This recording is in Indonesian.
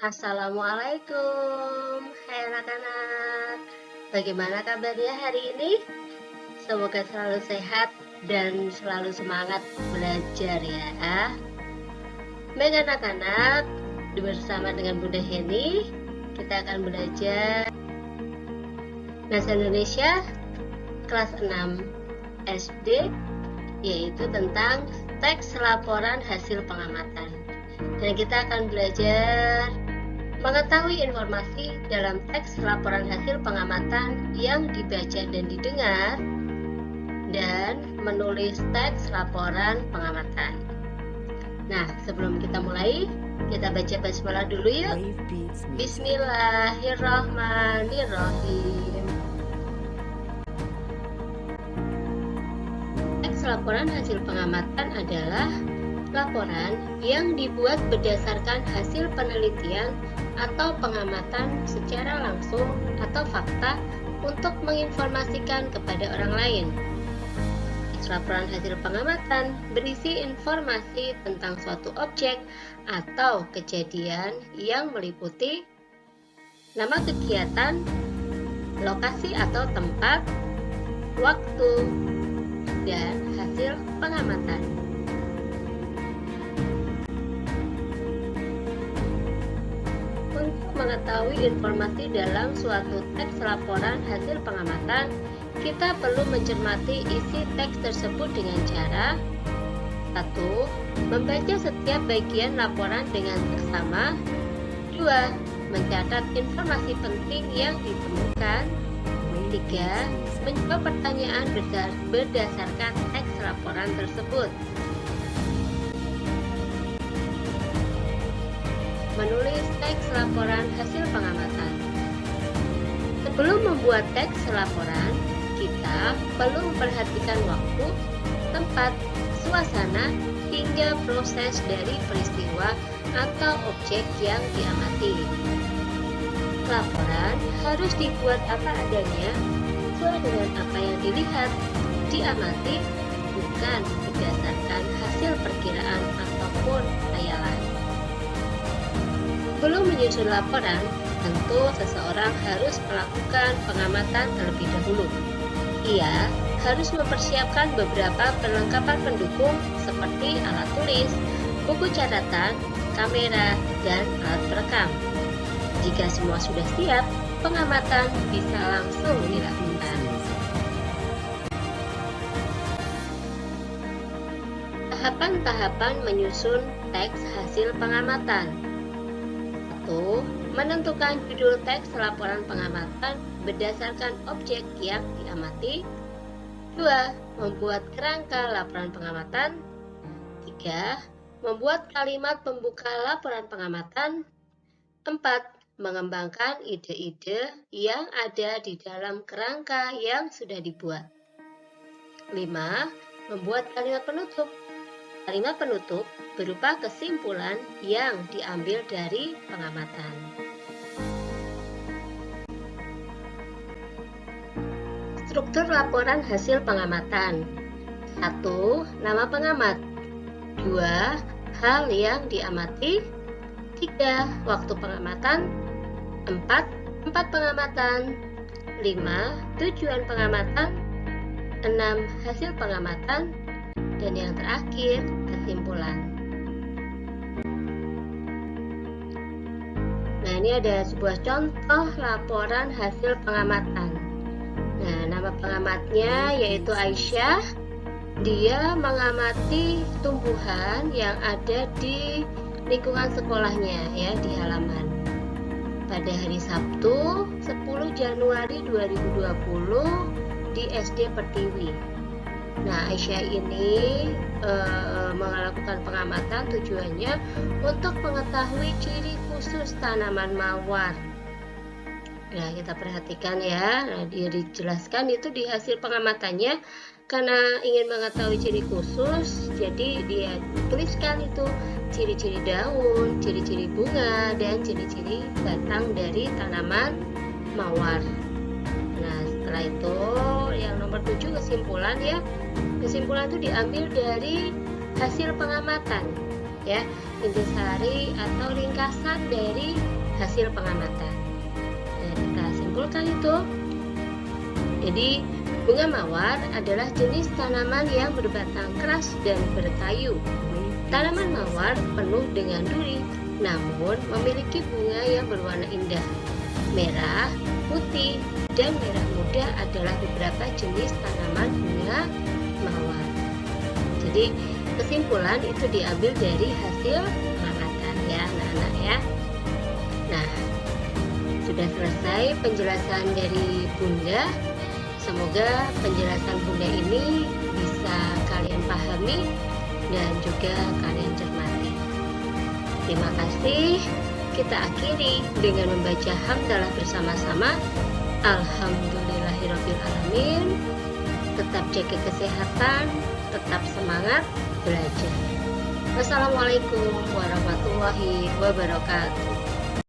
Assalamualaikum, hai anak-anak. Bagaimana kabarnya hari ini? Semoga selalu sehat dan selalu semangat belajar ya. Baik anak-anak, bersama dengan Bunda Heni, kita akan belajar Bahasa Indonesia kelas 6 SD, yaitu tentang teks laporan hasil pengamatan. Dan kita akan belajar mengetahui informasi dalam teks laporan hasil pengamatan yang dibaca dan didengar, dan menulis teks laporan pengamatan. Nah, sebelum kita mulai, kita baca basmalah dulu yuk. Bismillahirrahmanirrahim. Teks laporan hasil pengamatan adalah laporan yang dibuat berdasarkan hasil penelitian atau pengamatan secara langsung atau fakta untuk menginformasikan kepada orang lain. Laporan hasil pengamatan berisi informasi tentang suatu objek atau kejadian yang meliputi nama kegiatan, lokasi atau tempat, waktu, dan hasil pengamatan. Untuk mengetahui informasi dalam suatu teks laporan hasil pengamatan, kita perlu mencermati isi teks tersebut dengan cara 1. Membaca setiap bagian laporan dengan seksama. 2. Mencatat informasi penting yang ditemukan. 3. Menjawab pertanyaan berdasarkan teks laporan tersebut. Menulis teks laporan hasil pengamatan. Sebelum membuat teks laporan, kita perlu memperhatikan waktu, tempat, suasana, hingga proses dari peristiwa atau objek yang diamati. Laporan harus dibuat apa adanya, sesuai dengan apa yang dilihat, diamati, bukan berdasarkan hasil perkiraan ataupun khayalan. Sebelum menyusun laporan, tentu seseorang harus melakukan pengamatan terlebih dahulu. Ia harus mempersiapkan beberapa perlengkapan pendukung seperti alat tulis, buku catatan, kamera, dan alat perekam. Jika semua sudah siap, pengamatan bisa langsung dilakukan. Tahapan-tahapan menyusun teks hasil pengamatan. 1. Menentukan judul teks laporan pengamatan berdasarkan objek yang diamati. 2. Membuat kerangka laporan pengamatan. 3. Membuat kalimat pembuka laporan pengamatan. 4. Mengembangkan ide-ide yang ada di dalam kerangka yang sudah dibuat. 5. Membuat kalimat penutup. Kalimat penutup berupa kesimpulan yang diambil dari pengamatan. Struktur laporan hasil pengamatan. 1. Nama pengamat. 2. Hal yang diamati. 3. Waktu pengamatan. 4. Tempat pengamatan. 5. Tujuan pengamatan. 6. Hasil pengamatan. Dan yang terakhir, kesimpulan. Nah, ini ada sebuah contoh laporan hasil pengamatan. Nah, nama pengamatnya yaitu Aisyah. Dia mengamati tumbuhan yang ada di lingkungan sekolahnya ya, di halaman. Pada hari Sabtu 10 Januari 2020 di SD Pertiwi. Nah, Aisyah ini melakukan pengamatan tujuannya untuk mengetahui ciri khusus tanaman mawar. Nah, kita perhatikan ya. Nah, dia dijelaskan itu di hasil pengamatannya karena ingin mengetahui ciri khusus, jadi dia tuliskan itu ciri-ciri daun, ciri-ciri bunga, dan ciri-ciri batang dari tanaman mawar. Nah, setelah itu yang nomor 7 kesimpulan ya. Kesimpulan itu diambil dari hasil pengamatan. ya, intisari atau ringkasan dari hasil pengamatan. Nah, kita simpulkan itu. Jadi bunga mawar adalah jenis tanaman yang berbatang keras dan berkayu. Tanaman mawar penuh dengan duri, namun memiliki bunga yang berwarna indah. Merah, putih, dan merah muda adalah beberapa jenis tanaman bunga mawar. Jadi kesimpulan itu diambil dari hasil pengamatan ya anak-anak ya. Nah, sudah selesai penjelasan dari Bunda. Semoga penjelasan Bunda ini bisa kalian pahami dan juga kalian cermati. Terima kasih. Kita akhiri dengan membaca hamdalah bersama-sama. Alhamdulillahirrabbilalamin. Tetap jaga kesehatan, tetap semangat belajar. Wassalamualaikum warahmatullahi wabarakatuh.